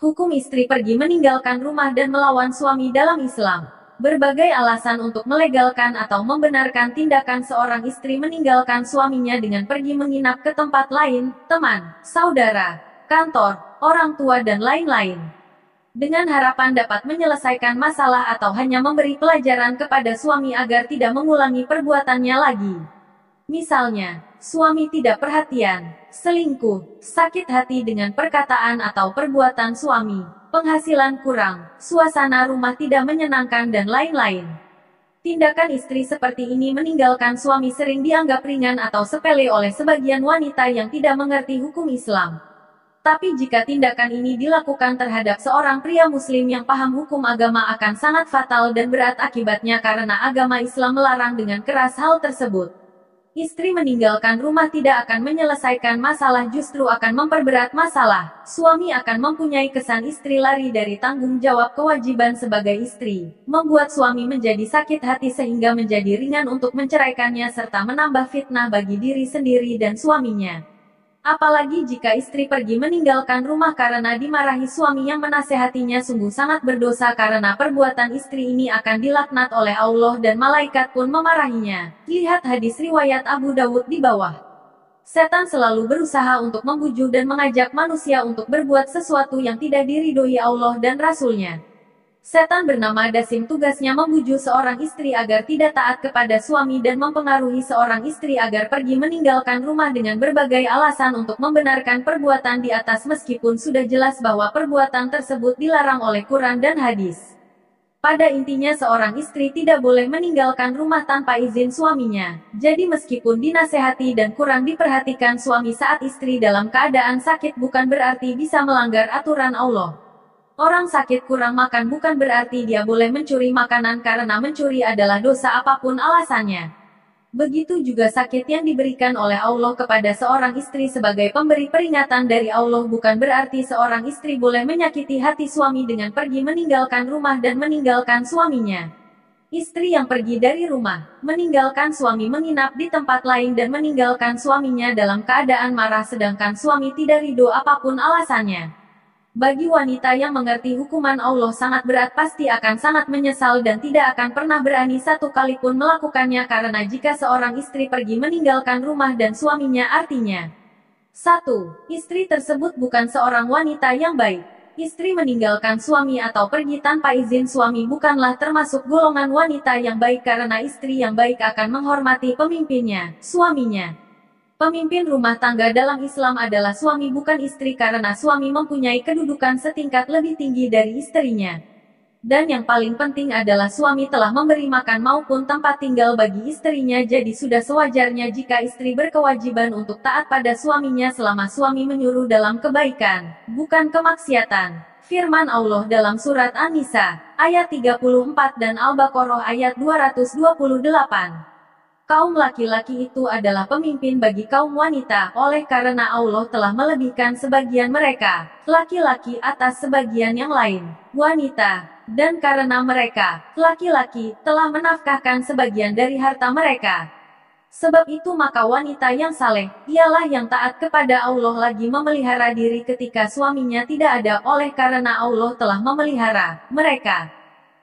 Hukum istri pergi meninggalkan rumah dan melawan suami dalam Islam. Berbagai alasan untuk melegalkan atau membenarkan tindakan seorang istri meninggalkan suaminya dengan pergi menginap ke tempat lain, teman, saudara, kantor, orang tua dan lain-lain. Dengan harapan dapat menyelesaikan masalah atau hanya memberi pelajaran kepada suami agar tidak mengulangi perbuatannya lagi. Misalnya, suami tidak perhatian, selingkuh, sakit hati dengan perkataan atau perbuatan suami, penghasilan kurang, suasana rumah tidak menyenangkan dan lain-lain. Tindakan istri seperti ini meninggalkan suami sering dianggap ringan atau sepele oleh sebagian wanita yang tidak mengerti hukum Islam. Tapi jika tindakan ini dilakukan terhadap seorang pria muslim yang paham hukum agama akan sangat fatal dan berat akibatnya karena agama Islam melarang dengan keras hal tersebut. Istri meninggalkan rumah tidak akan menyelesaikan masalah, justru akan memperberat masalah. Suami akan mempunyai kesan istri lari dari tanggung jawab kewajiban sebagai istri, membuat suami menjadi sakit hati sehingga menjadi ringan untuk menceraikannya serta menambah fitnah bagi diri sendiri dan suaminya. Apalagi jika istri pergi meninggalkan rumah karena dimarahi suami yang menasehatinya, sungguh sangat berdosa karena perbuatan istri ini akan dilaknat oleh Allah dan malaikat pun memarahinya. Lihat hadis riwayat Abu Dawud di bawah. Setan selalu berusaha untuk membujuk dan mengajak manusia untuk berbuat sesuatu yang tidak diridhoi Allah dan Rasul-Nya. Setan bernama Dasim tugasnya membujuk seorang istri agar tidak taat kepada suami dan mempengaruhi seorang istri agar pergi meninggalkan rumah dengan berbagai alasan untuk membenarkan perbuatan di atas meskipun sudah jelas bahwa perbuatan tersebut dilarang oleh Quran dan hadis. Pada intinya seorang istri tidak boleh meninggalkan rumah tanpa izin suaminya. Jadi meskipun dinasehati dan kurang diperhatikan suami saat istri dalam keadaan sakit bukan berarti bisa melanggar aturan Allah. Orang sakit kurang makan bukan berarti dia boleh mencuri makanan karena mencuri adalah dosa apapun alasannya. Begitu juga sakit yang diberikan oleh Allah kepada seorang istri sebagai pemberi peringatan dari Allah bukan berarti seorang istri boleh menyakiti hati suami dengan pergi meninggalkan rumah dan meninggalkan suaminya. Istri yang pergi dari rumah, meninggalkan suami menginap di tempat lain dan meninggalkan suaminya dalam keadaan marah sedangkan suami tidak ridho apapun alasannya. Bagi wanita yang mengerti hukuman Allah sangat berat pasti akan sangat menyesal dan tidak akan pernah berani satu kali pun melakukannya karena jika seorang istri pergi meninggalkan rumah dan suaminya artinya 1. Istri tersebut bukan seorang wanita yang baik. Istri meninggalkan suami atau pergi tanpa izin suami bukanlah termasuk golongan wanita yang baik karena istri yang baik akan menghormati pemimpinnya, suaminya. Pemimpin rumah tangga dalam Islam adalah suami bukan istri karena suami mempunyai kedudukan setingkat lebih tinggi dari istrinya. Dan yang paling penting adalah suami telah memberi makan maupun tempat tinggal bagi istrinya, jadi sudah sewajarnya jika istri berkewajiban untuk taat pada suaminya selama suami menyuruh dalam kebaikan, bukan kemaksiatan. Firman Allah dalam surat An-Nisa, ayat 34 dan Al-Baqarah ayat 228. Kaum laki-laki itu adalah pemimpin bagi kaum wanita, oleh karena Allah telah melebihkan sebagian mereka, laki-laki atas sebagian yang lain, wanita, dan karena mereka, laki-laki, telah menafkahkan sebagian dari harta mereka. Sebab itu maka wanita yang saleh, ialah yang taat kepada Allah lagi memelihara diri ketika suaminya tidak ada oleh karena Allah telah memelihara mereka.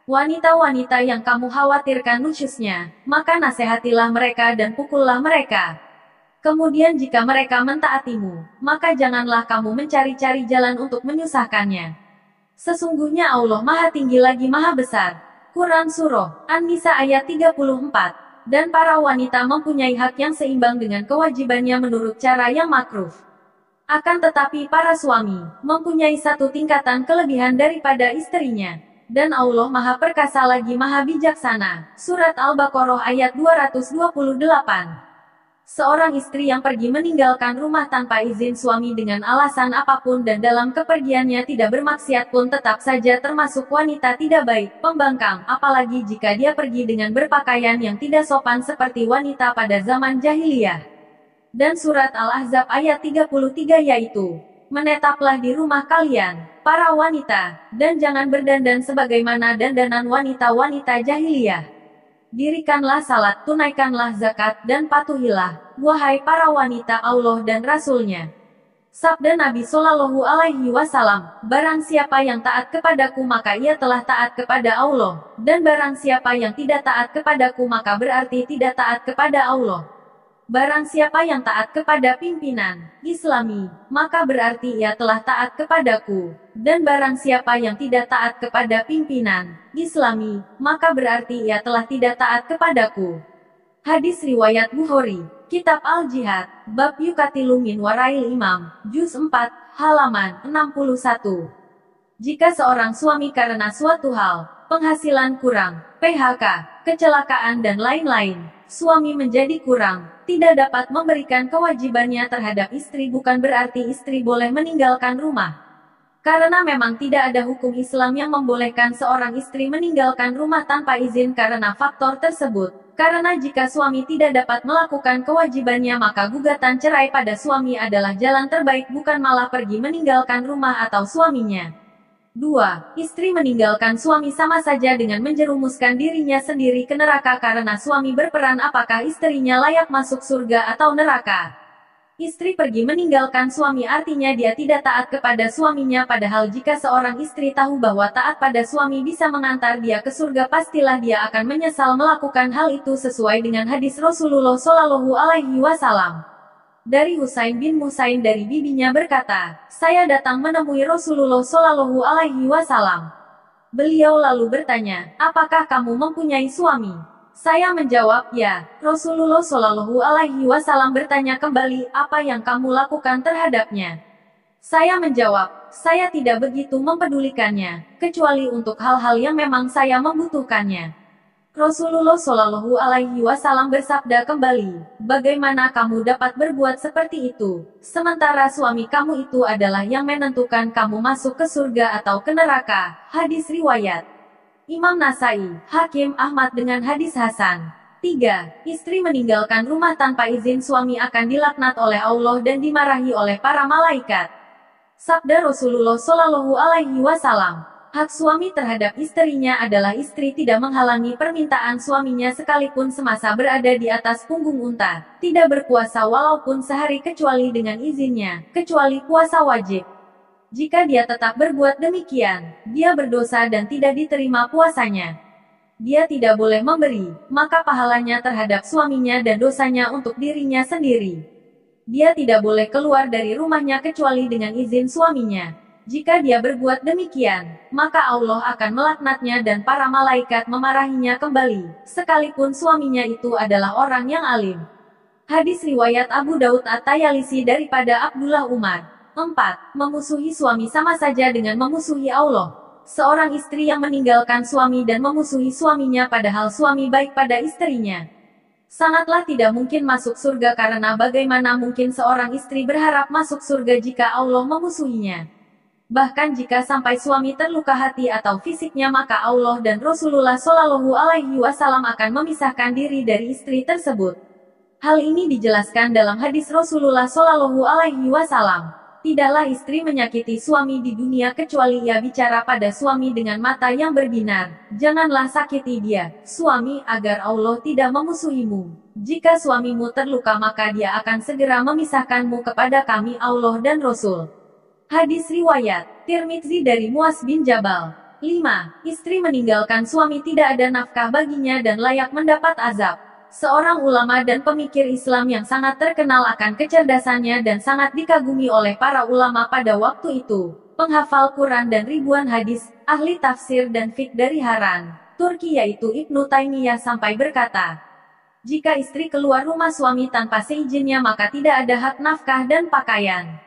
Wanita-wanita yang kamu khawatirkan nusyusnya, maka nasihatilah mereka dan pukullah mereka. Kemudian jika mereka mentaatimu, maka janganlah kamu mencari-cari jalan untuk menyusahkannya. Sesungguhnya Allah Maha Tinggi lagi Maha Besar. Quran Surah An-Nisa ayat 34. Dan para wanita mempunyai hak yang seimbang dengan kewajibannya menurut cara yang makruh. Akan tetapi para suami mempunyai satu tingkatan kelebihan daripada istrinya. Dan Allah Maha Perkasa lagi Maha Bijaksana. Surat Al-Baqarah ayat 228. Seorang istri yang pergi meninggalkan rumah tanpa izin suami dengan alasan apapun dan dalam kepergiannya tidak bermaksiat pun tetap saja termasuk wanita tidak baik, pembangkang, apalagi jika dia pergi dengan berpakaian yang tidak sopan seperti wanita pada zaman jahiliyah. Dan surat Al-Ahzab ayat 33 yaitu, menetaplah di rumah kalian, para wanita, dan jangan berdandan sebagaimana dandanan wanita-wanita jahiliyah. Dirikanlah salat, tunaikanlah zakat, dan patuhilah, wahai para wanita Allah dan Rasul-Nya. Sabda Nabi Shallallahu Alaihi Wasallam, barang siapa yang taat kepadaku maka ia telah taat kepada Allah, dan barang siapa yang tidak taat kepadaku maka berarti tidak taat kepada Allah. Barang siapa yang taat kepada pimpinan Islami, maka berarti ia telah taat kepadaku, dan barang siapa yang tidak taat kepada pimpinan Islami, maka berarti ia telah tidak taat kepadaku. Hadis riwayat Bukhari, Kitab Al-Jihad, Bab Yukatilu min Warail Imam, Juz 4, halaman 61. Jika seorang suami karena suatu hal, penghasilan kurang, PHK, kecelakaan dan lain-lain, suami menjadi kurang, tidak dapat memberikan kewajibannya terhadap istri bukan berarti istri boleh meninggalkan rumah. Karena memang tidak ada hukum Islam yang membolehkan seorang istri meninggalkan rumah tanpa izin karena faktor tersebut. Karena jika suami tidak dapat melakukan kewajibannya maka gugatan cerai pada suami adalah jalan terbaik bukan malah pergi meninggalkan rumah atau suaminya. 2. Istri meninggalkan suami sama saja dengan menjerumuskan dirinya sendiri ke neraka karena suami berperan apakah istrinya layak masuk surga atau neraka. Istri pergi meninggalkan suami artinya dia tidak taat kepada suaminya padahal jika seorang istri tahu bahwa taat pada suami bisa mengantar dia ke surga pastilah dia akan menyesal melakukan hal itu sesuai dengan hadis Rasulullah Shallallahu Alaihi Wasallam. Dari Husain bin Musain dari bibinya berkata, saya datang menemui Rasulullah Shallallahu Alaihi Wasallam. Beliau lalu bertanya, apakah kamu mempunyai suami? Saya menjawab, ya. Rasulullah Shallallahu Alaihi Wasallam bertanya kembali, apa yang kamu lakukan terhadapnya? Saya menjawab, saya tidak begitu mempedulikannya, kecuali untuk hal-hal yang memang saya membutuhkannya. Rasulullah Shallallahu Alaihi Wasallam bersabda kembali, bagaimana kamu dapat berbuat seperti itu, sementara suami kamu itu adalah yang menentukan kamu masuk ke surga atau ke neraka. Hadis riwayat Imam Nasai, Hakim Ahmad dengan hadis Hasan. 3. Istri meninggalkan rumah tanpa izin suami akan dilaknat oleh Allah dan dimarahi oleh para malaikat. Sabda Rasulullah Shallallahu Alaihi Wasallam, hak suami terhadap istrinya adalah istri tidak menghalangi permintaan suaminya sekalipun semasa berada di atas punggung unta, tidak berpuasa walaupun sehari kecuali dengan izinnya, kecuali puasa wajib. Jika dia tetap berbuat demikian, dia berdosa dan tidak diterima puasanya. Dia tidak boleh memberi, maka pahalanya terhadap suaminya dan dosanya untuk dirinya sendiri. Dia tidak boleh keluar dari rumahnya kecuali dengan izin suaminya. Jika dia berbuat demikian, maka Allah akan melaknatnya dan para malaikat memarahinya kembali, sekalipun suaminya itu adalah orang yang alim. Hadis riwayat Abu Daud At-Tayalisi daripada Abdullah Umar. 4. Memusuhi suami sama saja dengan memusuhi Allah. Seorang istri yang meninggalkan suami dan memusuhi suaminya padahal suami baik pada istrinya, sangatlah tidak mungkin masuk surga karena bagaimana mungkin seorang istri berharap masuk surga jika Allah memusuhinya. Bahkan jika sampai suami terluka hati atau fisiknya maka Allah dan Rasulullah Shallallahu Alaihi Wasallam akan memisahkan diri dari istri tersebut. Hal ini dijelaskan dalam hadis Rasulullah Shallallahu Alaihi Wasallam. Tidaklah istri menyakiti suami di dunia kecuali ia bicara pada suami dengan mata yang berbinar. Janganlah sakiti dia, suami, agar Allah tidak memusuhimu. Jika suamimu terluka maka dia akan segera memisahkanmu kepada kami Allah dan Rasul. Hadis riwayat Tirmidzi dari Muaz bin Jabal. 5. Istri meninggalkan suami tidak ada nafkah baginya dan layak mendapat azab. Seorang ulama dan pemikir Islam yang sangat terkenal akan kecerdasannya dan sangat dikagumi oleh para ulama pada waktu itu, penghafal Quran dan ribuan hadis, ahli tafsir dan fiqh dari Haran, Turki yaitu Ibnu Taimiyah sampai berkata, jika istri keluar rumah suami tanpa seizinnya maka tidak ada hak nafkah dan pakaian.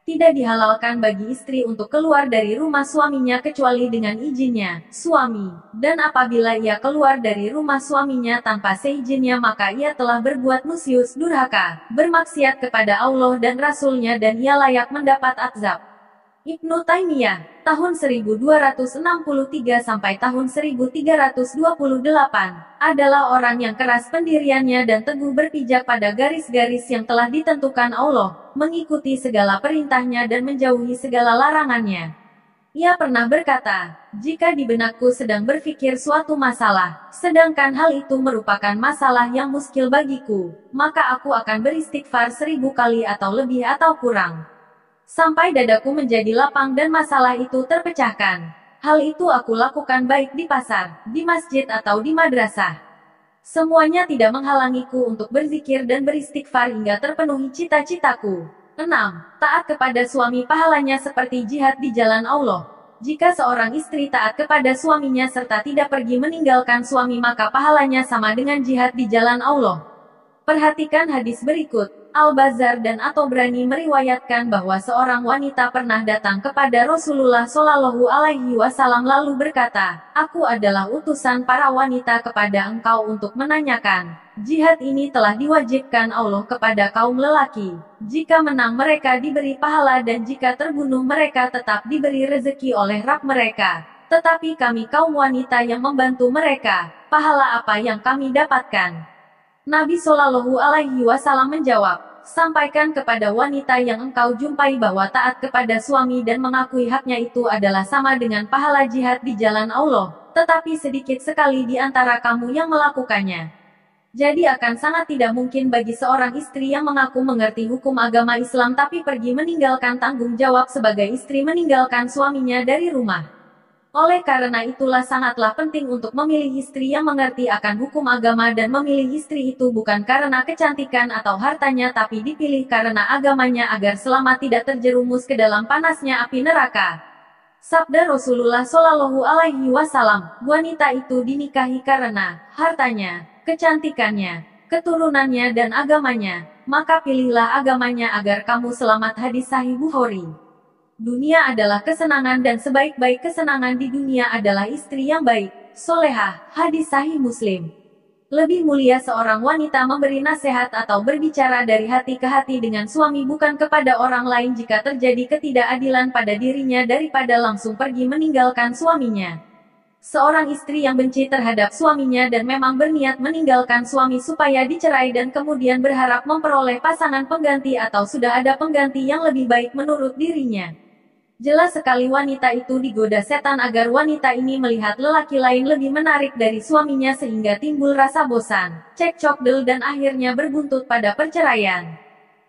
Tidak dihalalkan bagi istri untuk keluar dari rumah suaminya kecuali dengan izinnya, suami. Dan apabila ia keluar dari rumah suaminya tanpa seizinnya maka ia telah berbuat musyus durhaka, bermaksiat kepada Allah dan Rasulnya dan ia layak mendapat azab. Ibnu Taimiyah, tahun 1263 sampai tahun 1328, adalah orang yang keras pendiriannya dan teguh berpijak pada garis-garis yang telah ditentukan Allah, mengikuti segala perintahnya dan menjauhi segala larangannya. Ia pernah berkata, jika di benakku sedang berpikir suatu masalah, sedangkan hal itu merupakan masalah yang muskil bagiku, maka aku akan beristighfar 1000 kali atau lebih atau kurang. sampai dadaku menjadi lapang dan masalah itu terpecahkan. Hal itu aku lakukan baik di pasar, di masjid atau di madrasah. Semuanya tidak menghalangiku untuk berzikir dan beristighfar hingga terpenuhi cita-citaku. 6. Taat kepada suami pahalanya seperti jihad di jalan Allah. Jika seorang istri taat kepada suaminya serta tidak pergi meninggalkan suami maka pahalanya sama dengan jihad di jalan Allah. Perhatikan hadis berikut. Al-Bazzar dan At-Tabrani meriwayatkan bahwa seorang wanita pernah datang kepada Rasulullah Shallallahu Alaihi Wasallam lalu berkata, "Aku adalah utusan para wanita kepada engkau untuk menanyakan, jihad ini telah diwajibkan Allah kepada kaum lelaki. Jika menang mereka diberi pahala dan jika terbunuh mereka tetap diberi rezeki oleh Rabb mereka. Tetapi kami kaum wanita yang membantu mereka, pahala apa yang kami dapatkan?" Nabi Shallallahu Alaihi Wasallam menjawab, "Sampaikan kepada wanita yang engkau jumpai bahwa taat kepada suami dan mengakui haknya itu adalah sama dengan pahala jihad di jalan Allah, tetapi sedikit sekali di antara kamu yang melakukannya." Jadi akan sangat tidak mungkin bagi seorang istri yang mengaku mengerti hukum agama Islam tapi pergi meninggalkan tanggung jawab sebagai istri meninggalkan suaminya dari rumah. Oleh karena itulah sangatlah penting untuk memilih istri yang mengerti akan hukum agama dan memilih istri itu bukan karena kecantikan atau hartanya tapi dipilih karena agamanya agar selamat tidak terjerumus ke dalam panasnya api neraka. Sabda Rasulullah Shallallahu Alaihi Wasallam, wanita itu dinikahi karena hartanya, kecantikannya, keturunannya dan agamanya, maka pilihlah agamanya agar kamu selamat. Hadis Sahih Bukhari. Dunia adalah kesenangan dan sebaik-baik kesenangan di dunia adalah istri yang baik, solehah. Hadis Sahih Muslim. Lebih mulia seorang wanita memberi nasihat atau berbicara dari hati ke hati dengan suami bukan kepada orang lain jika terjadi ketidakadilan pada dirinya daripada langsung pergi meninggalkan suaminya. Seorang istri yang benci terhadap suaminya dan memang berniat meninggalkan suami supaya dicerai dan kemudian berharap memperoleh pasangan pengganti atau sudah ada pengganti yang lebih baik menurut dirinya. Jelas sekali wanita itu digoda setan agar wanita ini melihat lelaki lain lebih menarik dari suaminya sehingga timbul rasa bosan, cekcok dan akhirnya berbuntut pada perceraian.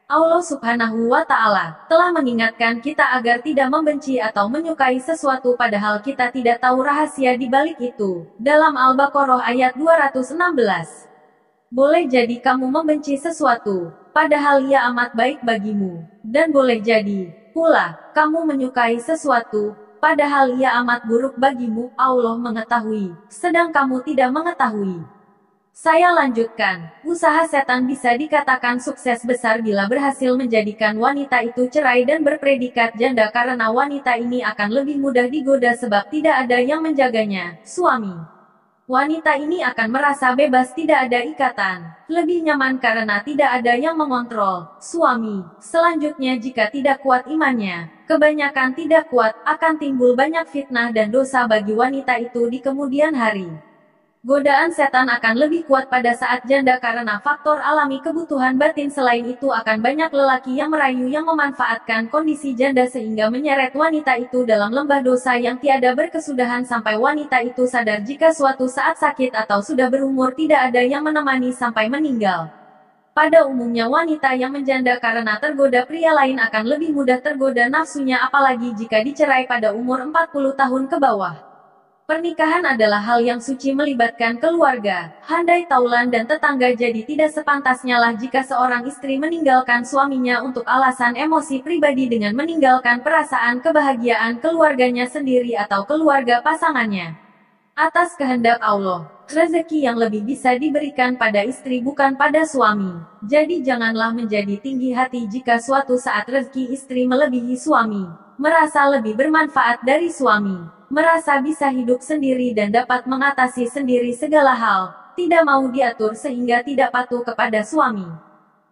Allah Subhanahu wa Ta'ala telah mengingatkan kita agar tidak membenci atau menyukai sesuatu padahal kita tidak tahu rahasia di balik itu. Dalam Al-Baqarah ayat 216. Boleh jadi kamu membenci sesuatu, padahal ia amat baik bagimu, dan boleh jadi pula kamu menyukai sesuatu, padahal ia amat buruk bagimu. Allah mengetahui, sedang kamu tidak mengetahui. Saya lanjutkan, usaha setan bisa dikatakan sukses besar bila berhasil menjadikan wanita itu cerai dan berpredikat janda karena wanita ini akan lebih mudah digoda sebab tidak ada yang menjaganya, suami. Wanita ini akan merasa bebas, tidak ada ikatan, lebih nyaman karena tidak ada yang mengontrol, suami. Selanjutnya jika tidak kuat imannya, kebanyakan tidak kuat, akan timbul banyak fitnah dan dosa bagi wanita itu di kemudian hari. Godaan setan akan lebih kuat pada saat janda karena faktor alami kebutuhan batin. Selain itu akan banyak lelaki yang merayu yang memanfaatkan kondisi janda sehingga menyeret wanita itu dalam lembah dosa yang tiada berkesudahan sampai wanita itu sadar jika suatu saat sakit atau sudah berumur tidak ada yang menemani sampai meninggal. Pada umumnya wanita yang menjanda karena tergoda pria lain akan lebih mudah tergoda nafsunya apalagi jika dicerai pada umur 40 tahun ke bawah. Pernikahan adalah hal yang suci melibatkan keluarga, handai taulan dan tetangga jadi tidak sepantasnya lah jika seorang istri meninggalkan suaminya untuk alasan emosi pribadi dengan meninggalkan perasaan kebahagiaan keluarganya sendiri atau keluarga pasangannya. Atas kehendak Allah, rezeki yang lebih bisa diberikan pada istri bukan pada suami. Jadi janganlah menjadi tinggi hati jika suatu saat rezeki istri melebihi suami, merasa lebih bermanfaat dari suami, merasa bisa hidup sendiri dan dapat mengatasi sendiri segala hal, tidak mau diatur sehingga tidak patuh kepada suami.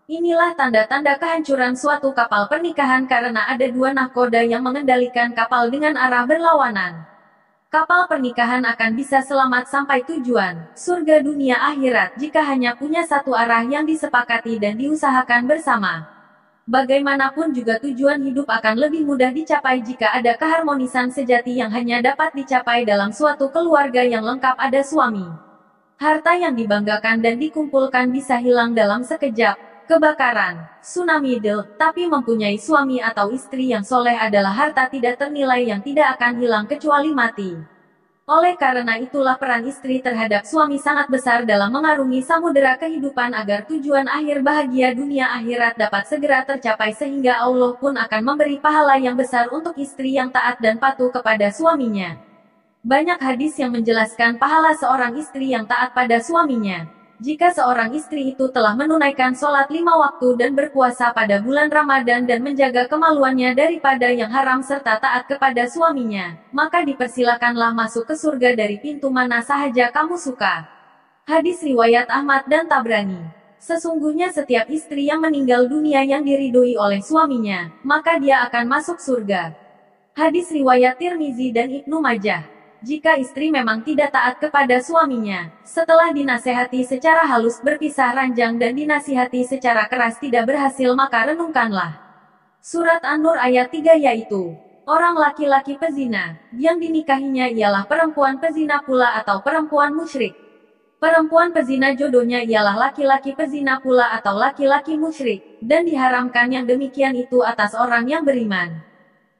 Inilah tanda-tanda kehancuran suatu kapal pernikahan karena ada dua nahkoda yang mengendalikan kapal dengan arah berlawanan. Kapal pernikahan akan bisa selamat sampai tujuan, surga dunia akhirat, jika hanya punya satu arah yang disepakati dan diusahakan bersama. Bagaimanapun juga tujuan hidup akan lebih mudah dicapai jika ada keharmonisan sejati yang hanya dapat dicapai dalam suatu keluarga yang lengkap ada suami. Harta yang dibanggakan dan dikumpulkan bisa hilang dalam sekejap, kebakaran, tsunami, tapi mempunyai suami atau istri yang soleh adalah harta tidak ternilai yang tidak akan hilang kecuali mati. Oleh karena itulah peran istri terhadap suami sangat besar dalam mengarungi samudera kehidupan agar tujuan akhir bahagia dunia akhirat dapat segera tercapai sehingga Allah pun akan memberi pahala yang besar untuk istri yang taat dan patuh kepada suaminya. Banyak hadis yang menjelaskan pahala seorang istri yang taat pada suaminya. Jika seorang istri itu telah menunaikan sholat 5 waktu dan berpuasa pada bulan Ramadan dan menjaga kemaluannya daripada yang haram serta taat kepada suaminya, maka dipersilakanlah masuk ke surga dari pintu mana sahaja kamu suka. Hadis riwayat Ahmad dan Tabrani. Sesungguhnya setiap istri yang meninggal dunia yang diridhoi oleh suaminya, maka dia akan masuk surga. Hadis riwayat Tirmizi dan Ibnu Majah. Jika istri memang tidak taat kepada suaminya, setelah dinasehati secara halus berpisah ranjang dan dinasihati secara keras tidak berhasil maka renungkanlah Surat An-Nur ayat 3 yaitu, orang laki-laki pezina, yang dinikahinya ialah perempuan pezina pula atau perempuan musyrik. Perempuan pezina jodohnya ialah laki-laki pezina pula atau laki-laki musyrik, dan diharamkan yang demikian itu atas orang yang beriman.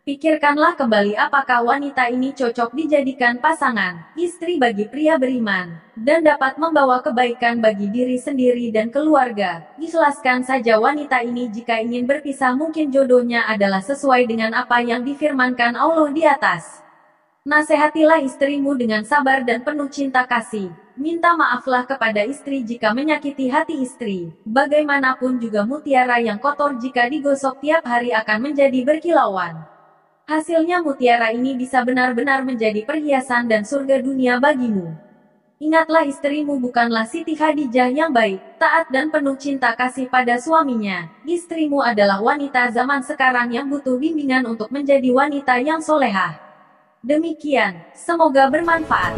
Pikirkanlah kembali apakah wanita ini cocok dijadikan pasangan, istri bagi pria beriman, dan dapat membawa kebaikan bagi diri sendiri dan keluarga. Ikhlaskan saja wanita ini jika ingin berpisah mungkin jodohnya adalah sesuai dengan apa yang difirmankan Allah di atas. Nasihatilah istrimu dengan sabar dan penuh cinta kasih. Minta maaflah kepada istri jika menyakiti hati istri. Bagaimanapun juga mutiara yang kotor jika digosok tiap hari akan menjadi berkilauan. Hasilnya mutiara ini bisa benar-benar menjadi perhiasan dan surga dunia bagimu. Ingatlah istrimu bukanlah Siti Khadijah yang baik, taat dan penuh cinta kasih pada suaminya. Istrimu adalah wanita zaman sekarang yang butuh bimbingan untuk menjadi wanita yang solehah. Demikian, semoga bermanfaat.